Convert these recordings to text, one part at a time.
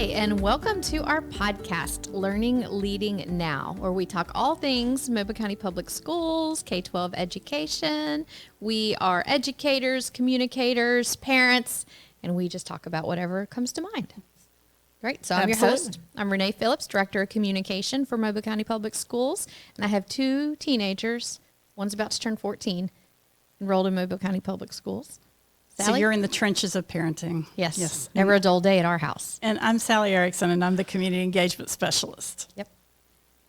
and welcome to our podcast, Learning Leading Now, where we talk all things Mobile County Public Schools, K-12 education. We are educators, communicators, parents, and we just talk about whatever comes to mind. Right, so I'm your host. I'm Renee Phillips, Director of Communication for Mobile County Public Schools, and I have two teenagers. One's about to turn 14, enrolled in Mobile County Public Schools. Sally? So you're in the trenches of parenting. Yes. Never a dull day at our house. And I'm Sally Erickson, and I'm the Community Engagement Specialist. Yep.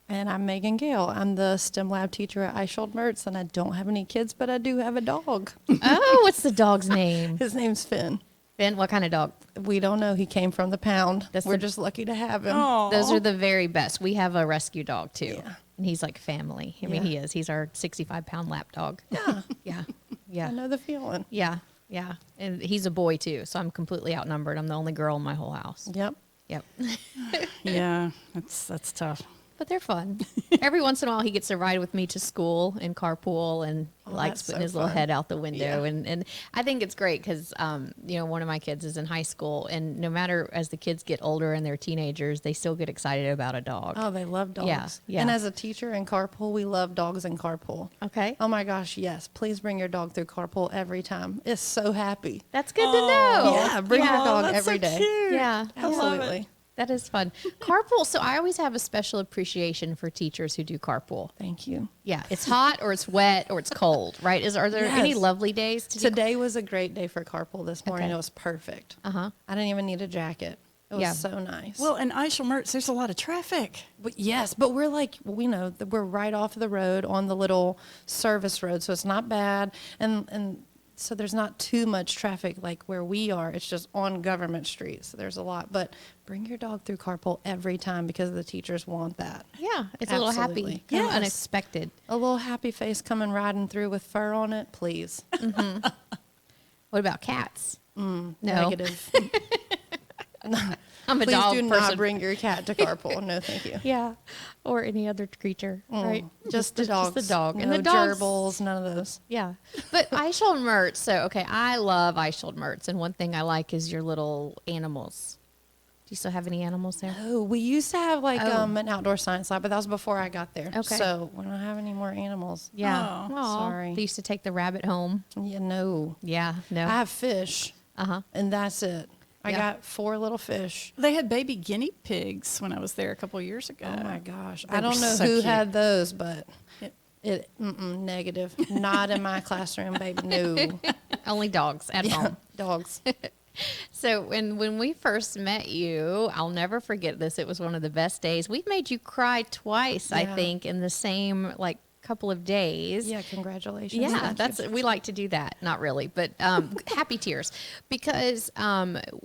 And I'm Maegan Gayle. I'm the STEM lab teacher at Mertz, and I don't have any kids, but I do have a dog. Oh, what's the dog's name? His name's Finn. Finn, what kind of dog? We don't know. He came from the pound. We're just lucky to have him. Aww. Those are the very best. We have a rescue dog, too. Yeah. And he's like family. I mean, he is. He's our 65-pound lap dog. Yeah. Yeah. Yeah. I know the feeling. Yeah. Yeah. And he's a boy, too, so I'm completely outnumbered. I'm the only girl in my whole house. Yep. Yep. Yeah, that's tough. But they're fun. Every once in a while, he gets to ride with me to school and carpool, and likes that's putting so his little fun. head out the window. Yeah. And I think it's great because, one of my kids is in high school, and no matter as the kids get older and they're teenagers, they still get excited about a dog. Oh, they love dogs. Yeah, yeah. And as a teacher in carpool, we love dogs in carpool. Okay. Oh my gosh, yes. Please bring your dog through carpool every time. It's so happy. That's good to know. Yeah, bring your dog that's every so day. cute. Yeah. Absolutely. That is fun. Carpool. So I always have a special appreciation for teachers who do carpool. Thank you. Yeah. It's hot or it's wet or it's cold, right? Are there any Yes. lovely days to do? Today was a great day for carpool this morning. Okay. It was perfect. Uh-huh. I didn't even need a jacket. It was Yeah. so nice. Well, in Mertz, there's a lot of traffic. But yes, but we're like, we know that we're right off the road on the little service road, so it's not bad. And so there's not too much traffic like where we are. It's just on Government Street, so there's a lot. But bring your dog through carpool every time because the teachers want that. Yeah. It's a little happy, Absolutely. kind of Yes. unexpected. A little happy face coming riding through with fur on it, please. What about cats? No. Negative. I'm a Please dog do person. not bring your cat to carpool. No, thank you. Yeah. Or any other creature, right? Just the dogs. Just the dog. No And the dogs. gerbils, none of those. Yeah. But Mertz. So, okay, I love Mertz. And one thing I like is your little animals. Do you still have any animals there? Oh, we used to have like Oh. an outdoor science lab, but that was before I got there. Okay. So we don't have any more animals. Yeah. Oh, Aw. sorry. They used to take the rabbit home. Yeah, no. Yeah. No. I have fish, Uh-huh. and that's it. I Yeah. got 4 little fish. They had baby guinea pigs when I was there a couple of years ago. Oh my gosh. They I don't were know so who cute. had those, but It- negative. Not in my classroom, baby. No. Only dogs at home. Dogs. So when we first met you, I'll never forget this. It was one of the best days. We've made you cry twice, I Yeah. think, in the same couple of days. Yeah, congratulations. Yeah, Thank you. we like to do that. Not really, but happy tears because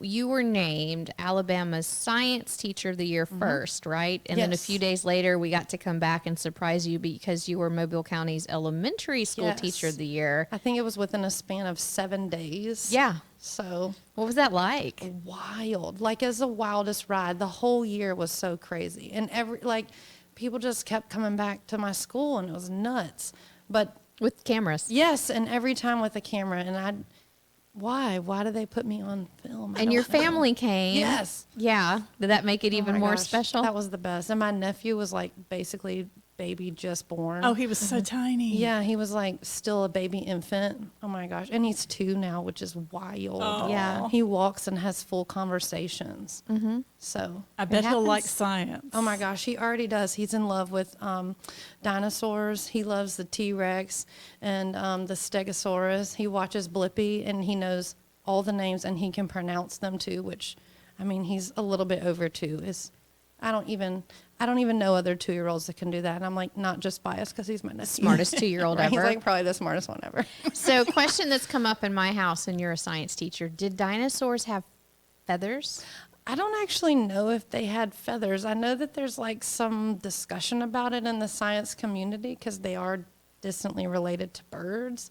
you were named Alabama's Science Teacher of the Year first, right? And then a Yes. few days later, we got to come back and surprise you because you were Mobile County's Elementary School Yes. Teacher of the Year. I think it was within a span of 7 days. Yeah. So What was that like? wild. Like, as the wildest ride. The whole year was so crazy. And people just kept coming back to my school, and it was nuts. But With cameras. yes, and every time with a camera, and why do they put me on film? I And your don't know. family came. Yes. Yeah. Did that make it Oh even my more gosh, special? That was the best. And my nephew was like basically baby just born. Oh, he was so tiny. Yeah, he was like still a baby infant. Oh my gosh. And he's 2 now, which is wild. Oh. Yeah. He walks and has full conversations. Mm-hmm. So, I bet he'll like happens. science. oh my gosh, he already does. He's in love with dinosaurs. He loves the T-Rex and the Stegosaurus. He watches Blippi, and he knows all the names, and he can pronounce them too, which, I mean, he's a little bit over 2. I don't even know other 2-year-olds that can do that. And I'm like, not just biased because he's my nephew. Smartest 2-year-old Right? ever. He's like probably the smartest one ever. So, question that's come up in my house, and you're a science teacher: did dinosaurs have feathers? I don't actually know if they had feathers. I know that there's like some discussion about it in the science community because they are distantly related to birds.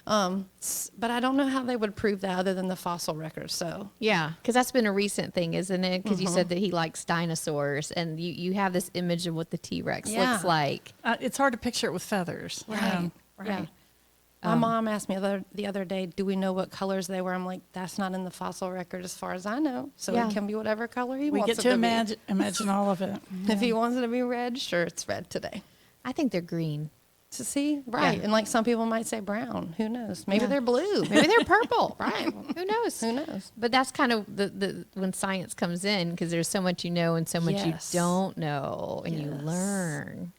But I don't know how they would prove that other than the fossil records. So Yeah, because that's been a recent thing, isn't it? Because you said that he likes dinosaurs, and you have this image of what the T-Rex Yeah. looks like. It's hard to picture it with feathers. right. Yeah. My mom asked me the other day, do we know what colors they were? I'm like, that's not in the fossil record as far as I know. So Yeah. it can be whatever color he We wants get it to be. imagine all of it. If he wants it to be red, sure, it's red today. I think they're green. To see, right. Yeah. And like some people might say brown. Who knows? Maybe Yeah. they're blue. Maybe they're purple. Right. Who knows? Who knows? But that's kind of the when science comes in, because there's so much you know and so much Yes. you don't know, and you Yes. learn.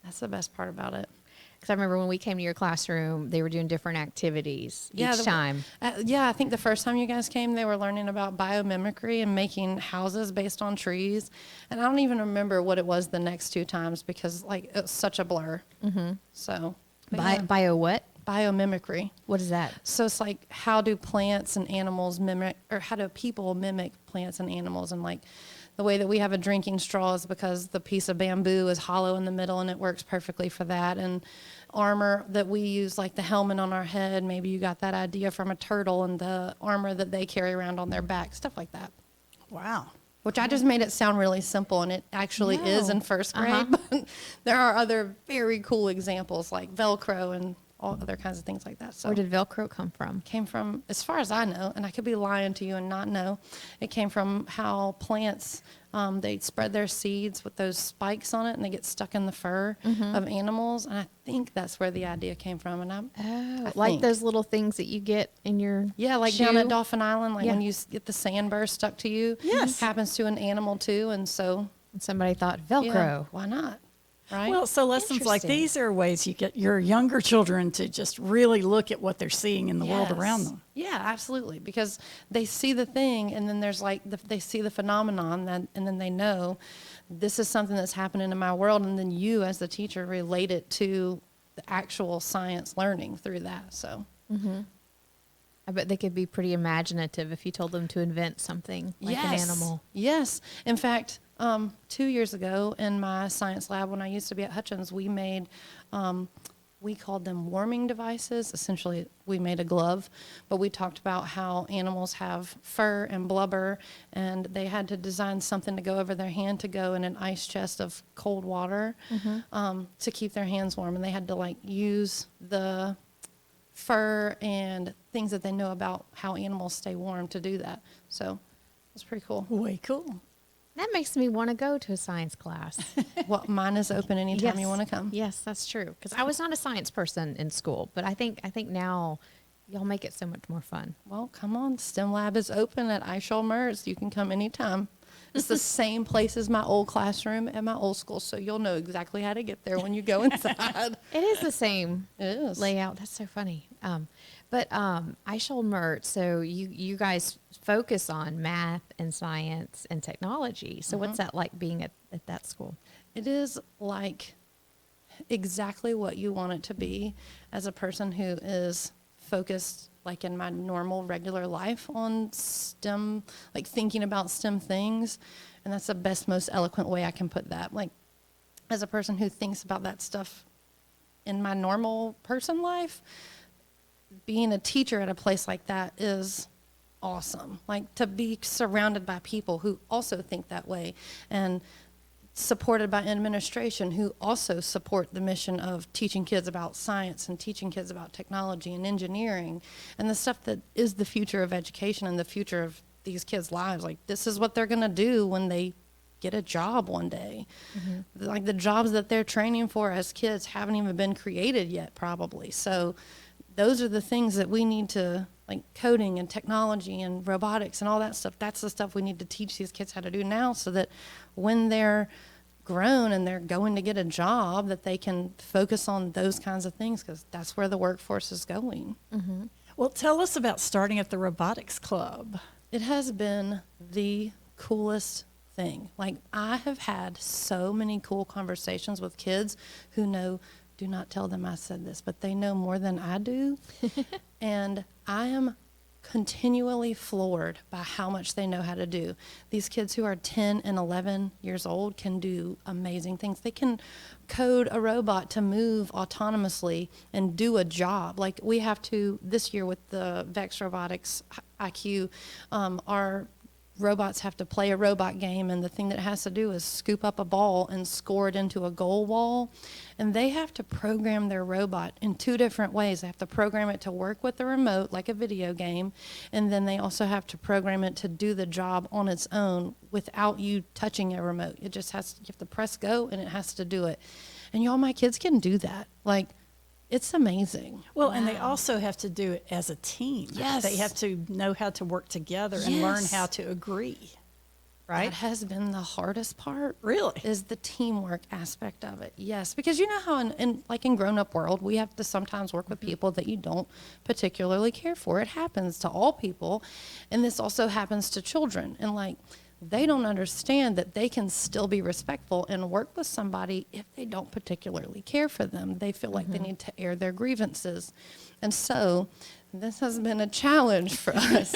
That's the best part about it. Because I remember when we came to your classroom, they were doing different activities each time. Yeah, I think the first time you guys came, they were learning about biomimicry and making houses based on trees. And I don't even remember what it was the next two times because like it was such a blur. Mm-hmm. So but yeah. Bio what? Biomimicry. What is that? So it's like how do plants and animals mimic, or how do people mimic plants and animals? And like the way that we have a drinking straw is because the piece of bamboo is hollow in the middle and it works perfectly for that. And armor that we use, like the helmet on our head, maybe you got that idea from a turtle, and the armor that they carry around on their back, stuff like that. Wow. Which I just made it sound really simple, and it actually is in first grade. But there are other very cool examples like Velcro and all other kinds of things like that. So Where did Velcro come from? came from, as far as I know, and I could be lying to you and not know, it came from how plants, they spread their seeds with those spikes on it and they get stuck in the fur of animals. And I think that's where the idea came from. And I Like think. those little things that you get in your Like shoe? down at Dolphin Island, like Yeah. when you get the sandburr stuck to you. Yes. Happens to an animal too. And so, And somebody thought Velcro. yeah, why not? Right? Well, so lessons like Interesting. these are ways you get your younger children to just really look at what they're seeing in the world around Yes. them. Yeah, absolutely. Because they see the thing, and then there's like they see the phenomenon, and then they know this is something that's happening in my world, and then you, as the teacher, relate it to the actual science learning through that. So I bet they could be pretty imaginative if you told them to invent something like an animal. Yes. In fact, 2 years ago in my science lab, when I used to be at Hutchins, we made, we called them warming devices. Essentially, we made a glove, but we talked about how animals have fur and blubber, and they had to design something to go over their hand to go in an ice chest of cold water to keep their hands warm. And they had to like use the fur and things that they know about how animals stay warm to do that. So it's pretty cool. Way cool. That makes me want to go to a science class. Well, mine is open anytime you want to come. Yes, that's true. Because I was not a science person in school, but I think now y'all make it so much more fun. Well, come on. STEM Lab is open at Mertz. You can come anytime. It's the same place as my old classroom at my old school, so you'll know exactly how to get there when you go inside. It is the same It is. layout. That's so funny. But Eichel Mert, so you guys focus on math and science and technology. So what's that like being at that school? It is like exactly what you want it to be as a person who is focused, like in my normal, regular life, on STEM, like thinking about STEM things. And that's the best, most eloquent way I can put that. Like, as a person who thinks about that stuff in my normal person life, being a teacher at a place like that is awesome. Like, to be surrounded by people who also think that way, and supported by administration who also support the mission of teaching kids about science and teaching kids about technology and engineering and the stuff that is the future of education and the future of these kids' lives. Like, this is what they're going to do when they get a job one day. Like, the jobs that they're training for as kids haven't even been created yet, probably. So those are the things that we need to, like coding and technology and robotics and all that stuff. That's the stuff we need to teach these kids how to do now, so that when they're grown and they're going to get a job, that they can focus on those kinds of things, because that's where the workforce is going. Well, tell us about starting at the robotics club. It has been the coolest thing. Like, I have had so many cool conversations with kids who know, do not tell them I said this, but they know more than I do. And I am continually floored by how much they know how to do. These kids who are 10 and 11 years old can do amazing things. They can code a robot to move autonomously and do a job. Like, we have to, this year with the VEX Robotics IQ, our robots have to play a robot game, and the thing that it has to do is scoop up a ball and score it into a goal wall. And they have to program their robot in 2 different ways. They have to program it to work with the remote like a video game, and then they also have to program it to do the job on its own without you touching a remote. It just has to, you have to press go and it has to do it. And y'all, my kids can do that. Like, it's amazing. Well, and they also have to do it as a team. Yes. They have to know how to work together and learn Yes. how to agree. Right? That has been the hardest part. Really? Is the teamwork aspect of it. Yes, because you know how in grown-up world, we have to sometimes work with people that you don't particularly care for. It happens to all people, and this also happens to children. And like, they don't understand that they can still be respectful and work with somebody if they don't particularly care for them. They feel like they need to air their grievances. And so this has been a challenge for us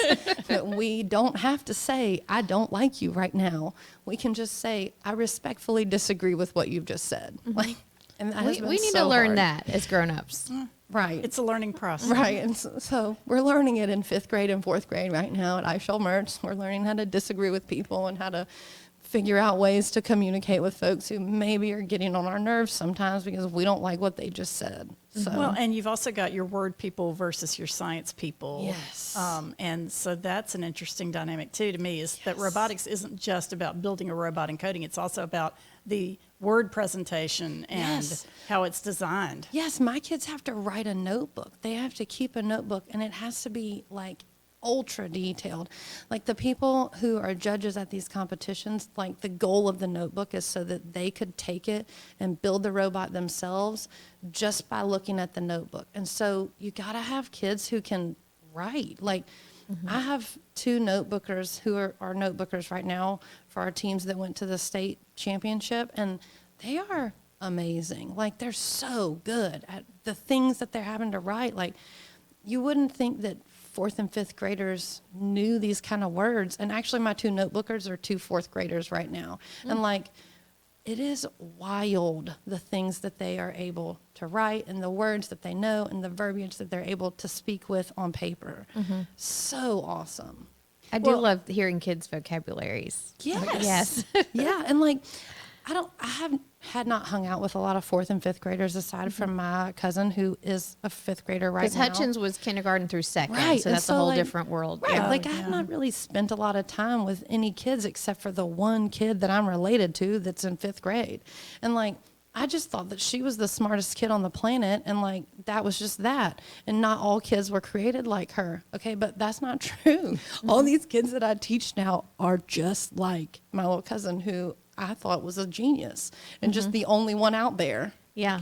that we don't have to say, I don't like you right now. We can just say, I respectfully disagree with what you've just said. Like, and that has been We need so to learn hard. that as grown-ups. Right. It's a learning process. Right, and so we're learning it in 5th grade and 4th grade right now at I Shall Merch. We're learning how to disagree with people and how to figure out ways to communicate with folks who maybe are getting on our nerves sometimes because we don't like what they just said. So, Well, and you've also got your word people versus your science people. Yes. And so that's an interesting dynamic too to me, is that robotics isn't just about building a robot and coding. It's also about the word presentation and Yes. how it's designed. yes, my kids have to write a notebook. They have to keep a notebook, and it has to be like ultra detailed. Like the people who are judges at these competitions, like the goal of the notebook is so that they could take it and build the robot themselves just by looking at the notebook. And so you got to have kids who can write. Like I have 2 notebookers who are notebookers right now for our teams that went to the state championship, and they are amazing. Like they're so good at the things that they're having to write. Like you wouldn't think that 4th and 5th graders knew these kind of words. And actually my 2 notebookers are 2 4th graders right now. And like, it is wild the things that they are able to write and the words that they know and the verbiage that they're able to speak with on paper. So awesome. I do Well- love hearing kids' vocabularies. Yes. Yes. Yeah. And like, had not hung out with a lot of 4th and 5th graders aside from my cousin who is a 5th grader right Because now. Hutchins was kindergarten through 2nd, Right, so and that's a so, whole like- different world. Right. Yeah. Like I have not really spent a lot of time with any kids except for the one kid that I'm related to that's in 5th grade. And like, I just thought that she was the smartest kid on the planet. And like, that was just that. And not all kids were created like her. Okay. But that's not true. All these kids that I teach now are just like my little cousin who I thought was a genius and just the only one out there. Yeah.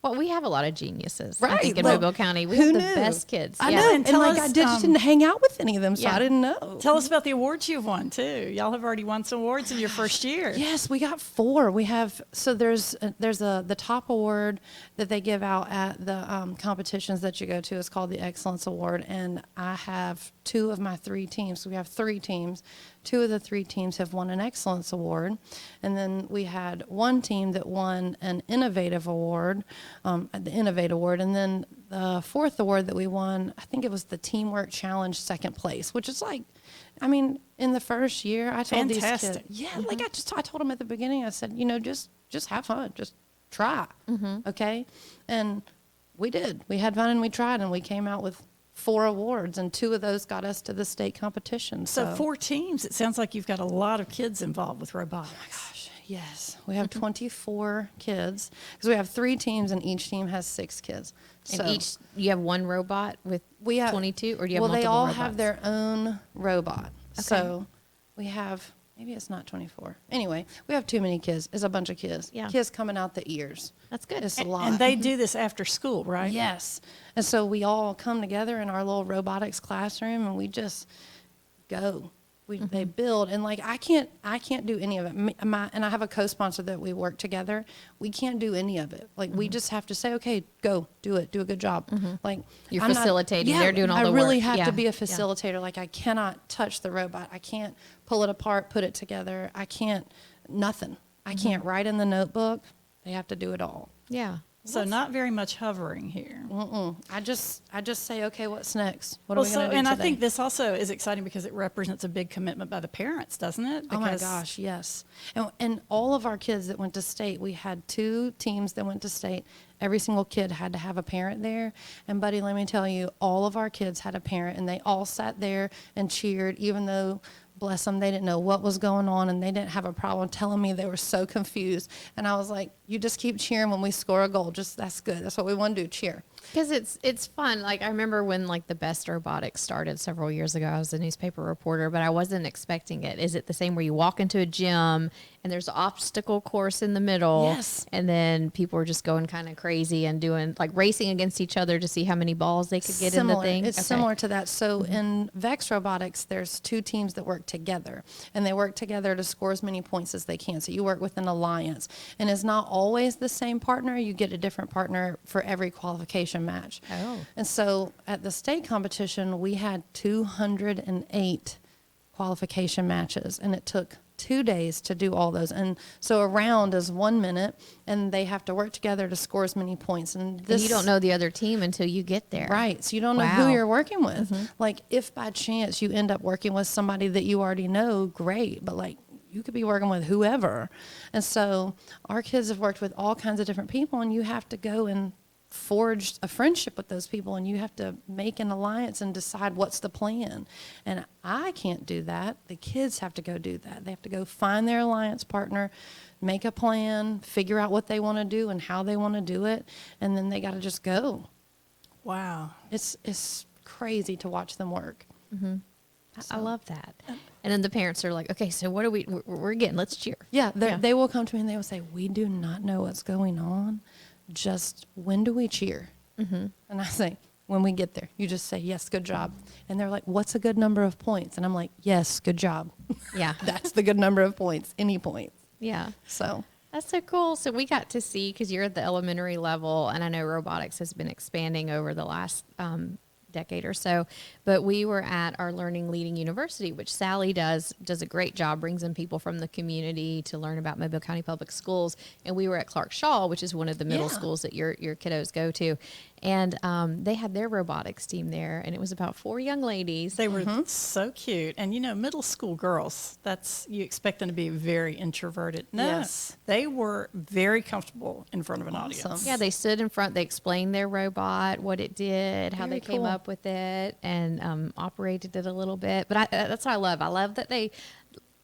Well, we have a lot of geniuses. I Right, think in like, Mobile County, we who have the knew? best kids. I Yeah. know. And And tell like, us, I just didn't hang out with any of them, so Yeah. I didn't know. Tell us about the awards you've won too. Y'all have already won some awards in your first year. Yes, we got 4. We have there's the top award that they give out at the competitions that you go to is called the Excellence Award, and I have 2 of my 3 teams. So we have 3 teams. 2 of the 3 teams have won an Excellence Award, and then we had 1 team that won an Innovative Award, the Innovate Award, and then the 4th award that we won, I think it was the Teamwork Challenge 2nd place, which is like, I mean, in the first year, I told Fantastic. these kids, like I told them at the beginning, I said, just have fun, just try, okay? And we did. We had fun and we tried, and we came out with 4 awards, and 2 of those got us to the state competition. So 4 teams. It sounds like you've got a lot of kids involved with robotics. Gosh, yes, we have 24 kids because we have 3 teams, and each team has 6 kids. And each, you have one robot with we have 22, or do you have well, they multiple all robots? have their own robot. So we have, maybe it's not 24. Anyway, we have too many kids. It's a bunch of kids. Yeah. Kids coming out the ears. That's good. It's a lot. And they do this after school, right? Yes. And so we all come together in our little robotics classroom, and we just go. They build, and like I can't do any of it. And I have a co-sponsor that we work together. We can't do any of it. Like we just have to say, okay, go do it, do a good job. Like You're I'm not- facilitating. They're doing all the I really work. have Yeah. to be a Yeah. facilitator. Like I cannot touch the robot. I can't pull it apart, put it together. I can't nothing. I can't write in the notebook. They have to do it all. Yeah. So not very much hovering here. I just say, okay, what's next? What are Well, we so, going to do and today? I think this also is exciting because it represents a big commitment by the parents, doesn't it? Oh my Because gosh, yes. And all of our kids that went to state, we had 2 teams that went to state. Every single kid had to have a parent there. And buddy, let me tell you, all of our kids had a parent, and they all sat there and cheered, even though, bless them, they didn't know what was going on, and they didn't have a problem telling me they were so confused. And I was like, you just keep cheering when we score a goal. Just, that's good. That's what we want to do, cheer. Because it's fun. Like, I remember when like the Best Robotics started several years ago. I was a newspaper reporter, but I wasn't expecting it. Is it the same where you walk into a gym and there's an obstacle course in the middle? Yes. And then people are just going kind of crazy and doing like racing against each other to see how many balls they could get in the thing? It's Okay. similar to that. So in Vex Robotics, there's 2 teams that work together, and they work together to score as many points as they can. So you work with an alliance, and it's not always the same partner. You get a different partner for every qualification match. Oh. And so at the state competition, we had 208 qualification matches, and it took 2 days to do all those. And so a round is 1 minute, and they have to work together to score as many points. And And you don't know the other team until you get there. Right. So you don't know Wow. who you're working with. Like, if by chance you end up working with somebody that you already know, great. But like, you could be working with whoever. And so our kids have worked with all kinds of different people, and you have to go and forge a friendship with those people, and you have to make an alliance and decide what's the plan. And I can't do that. The kids have to go do that. They have to go find their alliance partner, make a plan, figure out what they want to do and how they want to do it, and then they got to just go. wow. It's crazy to watch them work. I love that. And then the parents are like, okay, so what are we're getting, let's cheer. Yeah, Yeah. they will come to me and they will say, we do not know what's going on. Just when do we cheer? And I say, when we get there. You just say, yes, good job. And they're like, what's a good number of points? And I'm like, yes, good job. Yeah. That's the good number of points, any points. Yeah. So, That's so cool. So we got to see, because you're at the elementary level, and I know robotics has been expanding over the last decade or so, but we were at our Learning Leading University, which Sally does a great job, brings in people from the community to learn about Mobile County Public Schools. And we were at Clark Shaw, which is one of the middle Yeah. schools that your kiddos go to. And they had their robotics team there, and it was about 4 young ladies. They were so cute. And you know, middle school girls, you expect them to be very introverted. No, Yes. they were very comfortable in front of an audience. Awesome. Yeah, they stood in front. They explained their robot, what it did, how Very they came cool. up with it, and operated it a little bit. But that's what I love. I love that they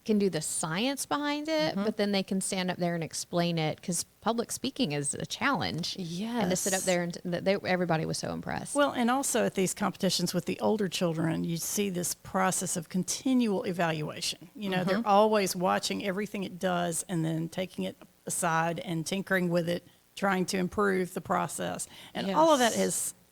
can do the science behind it, but then they can stand up there and explain it, because public speaking is a challenge. And to sit up Yes. there and everybody was so impressed. Well, and also at these competitions with the older children, you see this process of continual evaluation. You know, they're always watching everything it does and then taking it aside and tinkering with it, trying to improve the process. And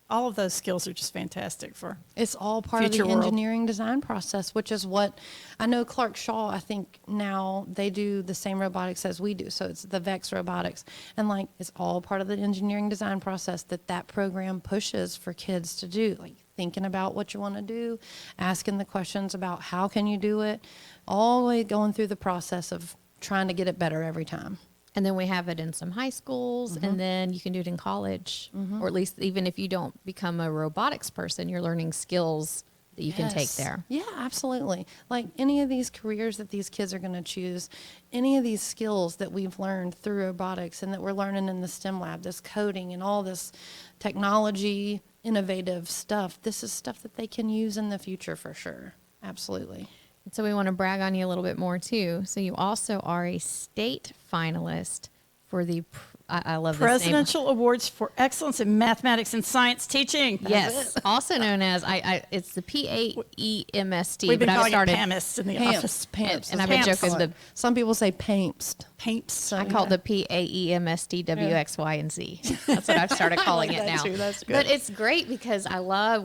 all of those skills are just fantastic for. it's all part of the Future world. engineering design process, which is what I know Clark Shaw, I think now they do the same robotics as we do. So it's the Vex Robotics. And like, it's all part of the engineering design process that program pushes for kids to do. Like, thinking about what you want to do, asking the questions about how can you do it, all the way going through the process of trying to get it better every time. And then we have it in some high schools, and then you can do it in college, or at least even if you don't become a robotics person, you're learning skills that you can take Yes. there. Yeah, absolutely. Like any of these careers that these kids are going to choose, any of these skills that we've learned through robotics and that we're learning in the STEM lab, this coding and all this technology, innovative stuff, this is stuff that they can use in the future for sure. Absolutely. So we want to brag on you a little bit more too. So you also are a state finalist for the, I love this name. Presidential Awards for Excellence in Mathematics and Science Teaching. Yes, also known as it's the PAEMST. We've been but I calling started. it PAMIST in the office. Pamps. And I've been joking the. Some people say pampst. PAMPS. I call it the PAEMST WX, Y, and Z. That's what I've started calling like it that now. too. That's good. But it's great because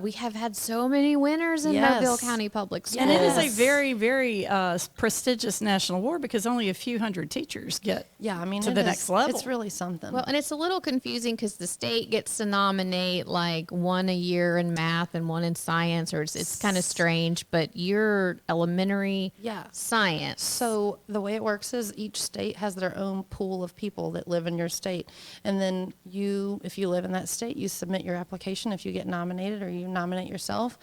we have had so many winners in Yes. Mobile County Public Schools. And it is a very, very prestigious national award because only a few hundred teachers get Yeah, I mean, to it the is- next level. It's really something. something. Well, and it's a little confusing because the state gets to nominate like one a year in math and one in science, or it's kind of strange, but you're elementary science. So the way it works is each state has their own pool of people that live in your state. And then if you live in that state, you submit your application. If you get nominated or you nominate yourself,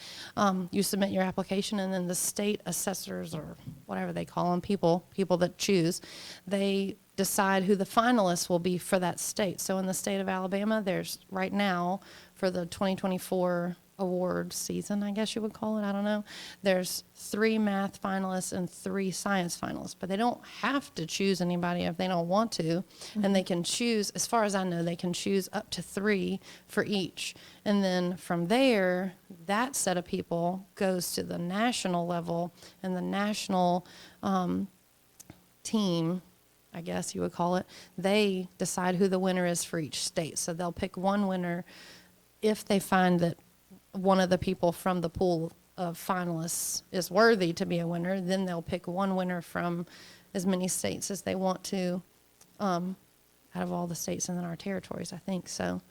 you submit your application, and then the state assessors, or whatever they call them, people that choose, they decide who the finalists will be for that state. So in the state of Alabama, there's right now, for the 2024 award season, I guess you would call it, I don't know, there's 3 math finalists and 3 science finalists, but they don't have to choose anybody if they don't want to. And they can choose, as far as I know, they can choose up to 3 for each. And then from there, that set of people goes to the national level, and the national team, I guess you would call it, they decide who the winner is for each state. So they'll pick one winner if they find that one of the people from the pool of finalists is worthy to be a winner. Then they'll pick one winner from as many states as they want to, out of all the states in our territories, I think. So,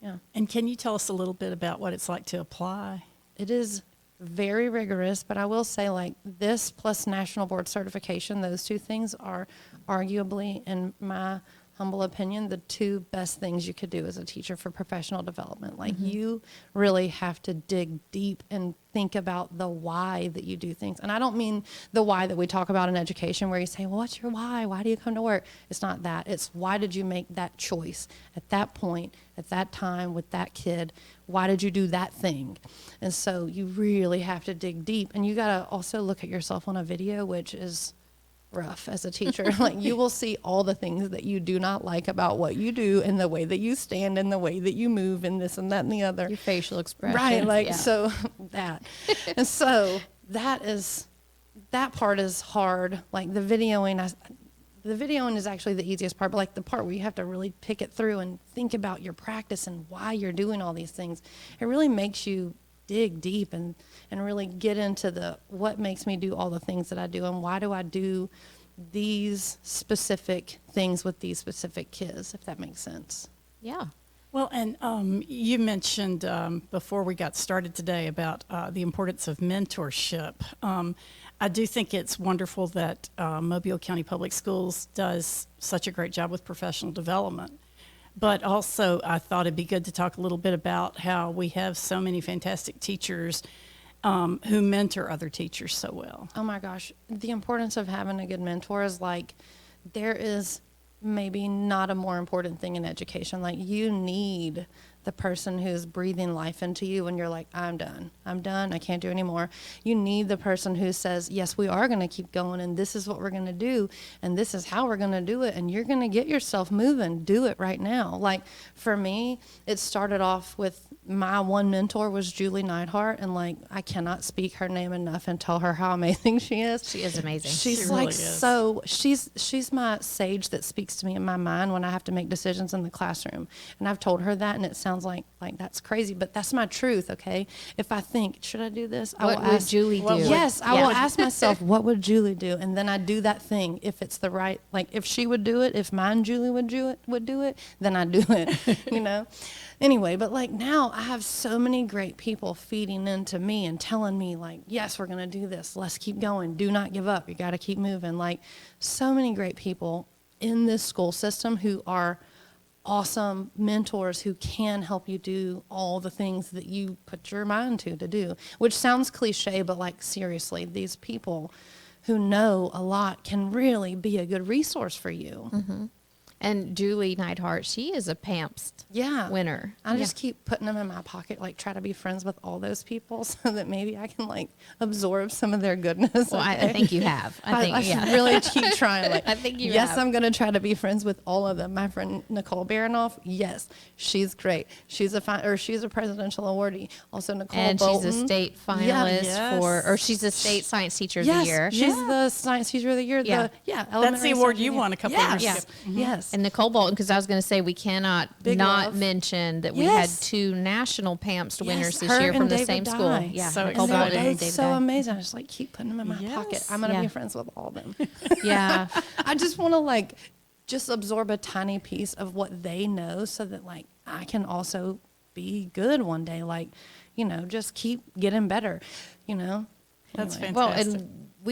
yeah. And can you tell us a little bit about what it's like to apply? It is very rigorous, but I will say, like, this plus national board certification, those 2 things are arguably, in my humble opinion, the 2 best things you could do as a teacher for professional development. Like, you really have to dig deep and think about the why that you do things. And I don't mean the why that we talk about in education, where you say, well, what's your why? Why do you come to work? It's not that. It's why did you make that choice at that point, at that time, with that kid? Why did you do that thing? And so you really have to dig deep. And you got to also look at yourself on a video, which is rough as a teacher. Like, you will see all the things that you do not like about what you do, and the way that you stand, and the way that you move, and this and that and the other. Your facial expression. Right, like, yeah. so that. And so that part is hard. Like, the videoing is actually the easiest part, but like the part where you have to really pick it through and think about your practice and why you're doing all these things, it really makes you dig deep and really get into what makes me do all the things that I do, and why do I do these specific things with these specific kids, if that makes sense. Yeah. Well, and you mentioned before we got started today about the importance of mentorship. I do think it's wonderful that Mobile County Public Schools does such a great job with professional development. But also, I thought it'd be good to talk a little bit about how we have so many fantastic teachers who mentor other teachers so well. Oh my gosh. The importance of having a good mentor is, like, there is maybe not a more important thing in education. Like, you need the person who's breathing life into you when you're like, I'm done, I can't do anymore. You need the person who says, yes, we are going to keep going, and this is what we're going to do, and this is how we're going to do it, and you're going to get yourself moving. Do it right now. Like, for me, it started off with my one mentor was Julie Neidhart, and like, I cannot speak her name enough and tell her how amazing she is. She is amazing. She's She like, really is. so she's my sage that speaks to me in my mind when I have to make decisions in the classroom. And I've told her that, and it sounds like that's crazy, but that's my truth. Okay, if I think, should I do this, I What will would ask Julie do? Yes, I Yeah. will ask myself, what would Julie do, and then I do that thing. If it's the right, like, if she would do it, if mine Julie would do it, then I do it. You know. Anyway, but like, now I have so many great people feeding into me and telling me, like, yes, we're going to do this. Let's keep going. Do not give up. You got to keep moving. Like, so many great people in this school system who are awesome mentors who can help you do all the things that you put your mind to do, which sounds cliche, but like, seriously, these people who know a lot can really be a good resource for you. Mm-hmm. And Julie Neidhart, she is a PAMPS winner. I just keep putting them in my pocket, like, try to be friends with all those people so that maybe I can, like, absorb some of their goodness. Well, I think you have. I should really keep trying. Like, I think you yes, have. I'm going to try to be friends with all of them. My friend Nicole Baranoff, yes, she's great. She's a presidential awardee. Also, Nicole And Bolton. she's a state finalist Yes. or she's a state science teacher of Yes, the year. she's the science teacher of the year. Yeah. That's elementary the award science you teacher. won a couple of years Yes, ago. yes. And Nicole Bolton, because I was going to say we cannot Big not love. mention that we Yes. had 2 national PAMPS winners this her year and from the David same school. Dye. Yeah, So Nicole And Bolton they're and both David so Dye. amazing. I just like keep putting them in my Yes. pocket. I'm gonna Yeah. be friends with all of them. Yeah. I just want to, like, just absorb a tiny piece of what they know so that like I can also be good one day. Like, you know, just keep getting better, you know? That's Anyway. fantastic. Well,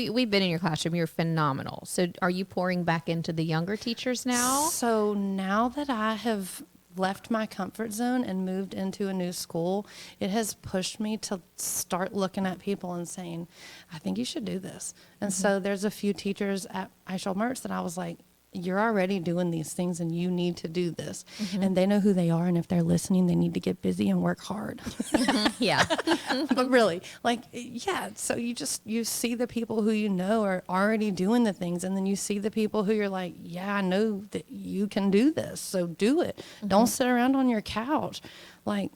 and we've been in your classroom. You're phenomenal. So are you pouring back into the younger teachers now? So now that I have left my comfort zone and moved into a new school, it has pushed me to start looking at people and saying, I think you should do this. And so there's a few teachers at Eichel Mertz that I was like, you're already doing these things and you need to do this. And they know who they are. And if they're listening, they need to get busy and work hard. Yeah. But really, like, yeah, so you see the people who you know are already doing the things, and then you see the people who you're like, yeah, I know that you can do this, so do it. Don't sit around on your couch. Like,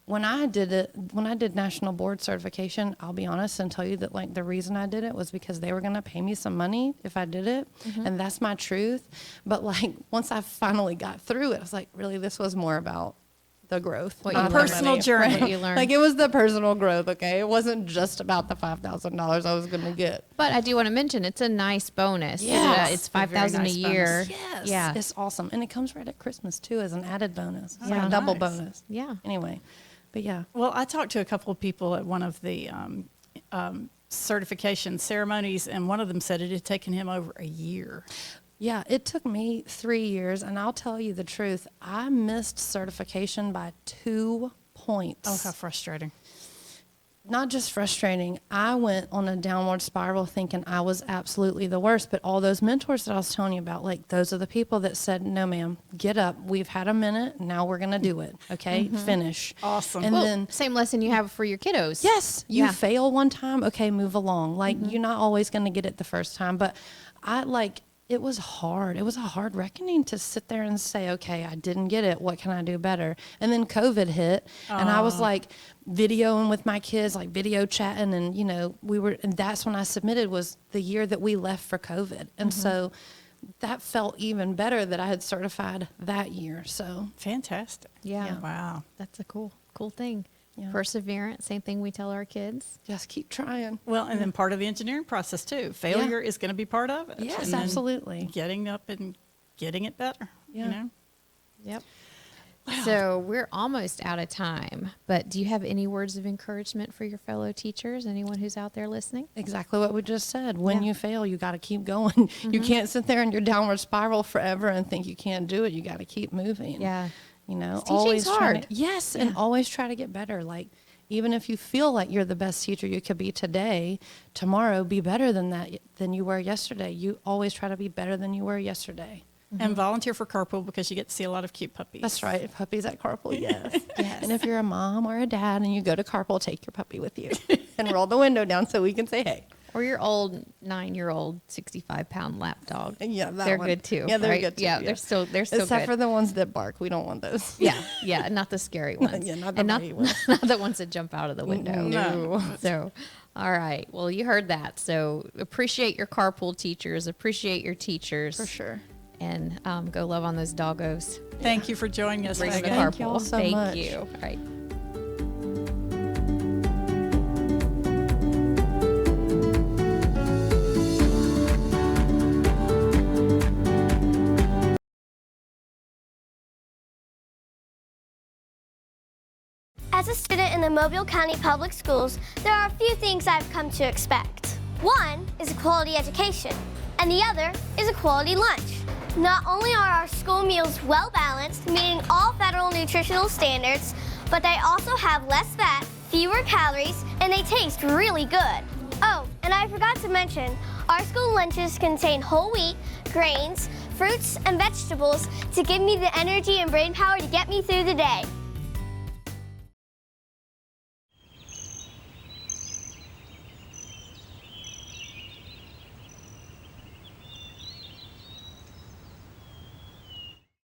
when I did national board certification, I'll be honest and tell you that like the reason I did it was because they were going to pay me some money if I did it. And that's my truth. But like, once I finally got through it, I was like, really, this was more about the growth. What not you the learned. Personal money. journey. What you learned. Like, it was the personal growth, okay? It wasn't just about the $5,000 I was going to get. But I do want to mention it's a nice bonus. Yes. It's A very $5,000 nice a year. Yes. Yeah. It's awesome. And it comes right at Christmas, too, as an added bonus. It's Yeah. like a double Nice. bonus. Yeah. Anyway, but yeah. Well, I talked to a couple of people at one of the certification ceremonies, and one of them said it had taken him over a year. Yeah, it took me 3 years, and I'll tell you the truth. I missed certification by 2 points. Oh, how frustrating. Not just frustrating. I went on a downward spiral thinking I was absolutely the worst, but all those mentors that I was telling you about, like, those are the people that said, no, ma'am, get up. We've had a minute. Now we're going to do it. Okay? Finish. Awesome. And Well, then same lesson you have for your kiddos. yes, you Yeah. fail one time. Okay, move along. Like, you're not always going to get it the first time, but it was hard. It was a hard reckoning to sit there and say, okay, I didn't get it. What can I do better? And then COVID hit, and I was like videoing with my kids, like video chatting. And, you know, and that's when I submitted, was the year that we left for COVID. And so that felt even better that I had certified that year. So Fantastic. Yeah. Wow. That's a cool thing. Yeah. Perseverance, same thing we tell our kids. just keep trying. Well, and then part of the engineering process too. Failure is going to be part of it. Yes, And then absolutely. Getting up and getting it better. Yeah. You know? Yep. So we're almost out of time, but do you have any words of encouragement for your fellow teachers? Anyone who's out there listening? Exactly what we just said. When Yeah. you fail, you got to keep going. You can't sit there in your downward spiral forever and think you can't do it. You got to keep moving. Yeah. You know, Teaching's always trying hard. to, yes, and always try to get better. Like, even if you feel like you're the best teacher you could be today, tomorrow be better than you were yesterday. You always try to be better than you were yesterday. And volunteer for carpool because you get to see a lot of cute puppies. That's right. Puppies at carpool, yes. And if you're a mom or a dad and you go to carpool, take your puppy with you and roll the window down so we can say hey. Or your old 9-year-old 65-pound lap dog. Yeah, that They're one. good too. Yeah, they're right? good too. Yeah, they're still Except good. for the ones that bark. We don't want those. yeah, not the scary ones. Yeah, not the and not, brave ones. not the ones that jump out of the window. No. So, all right. Well, you heard that. So appreciate your carpool teachers. Appreciate your teachers. For sure. And go love on those doggos. Thank you for joining us, Bring them to Megan. Thank you all carpool. so Thank much. you. All right. As a student in the Mobile County Public Schools, there are a few things I've come to expect. One is a quality education, and the other is a quality lunch. Not only are our school meals well balanced, meeting all federal nutritional standards, but they also have less fat, fewer calories, and they taste really good. Oh, and I forgot to mention, our school lunches contain whole wheat, grains, fruits, and vegetables to give me the energy and brain power to get me through the day.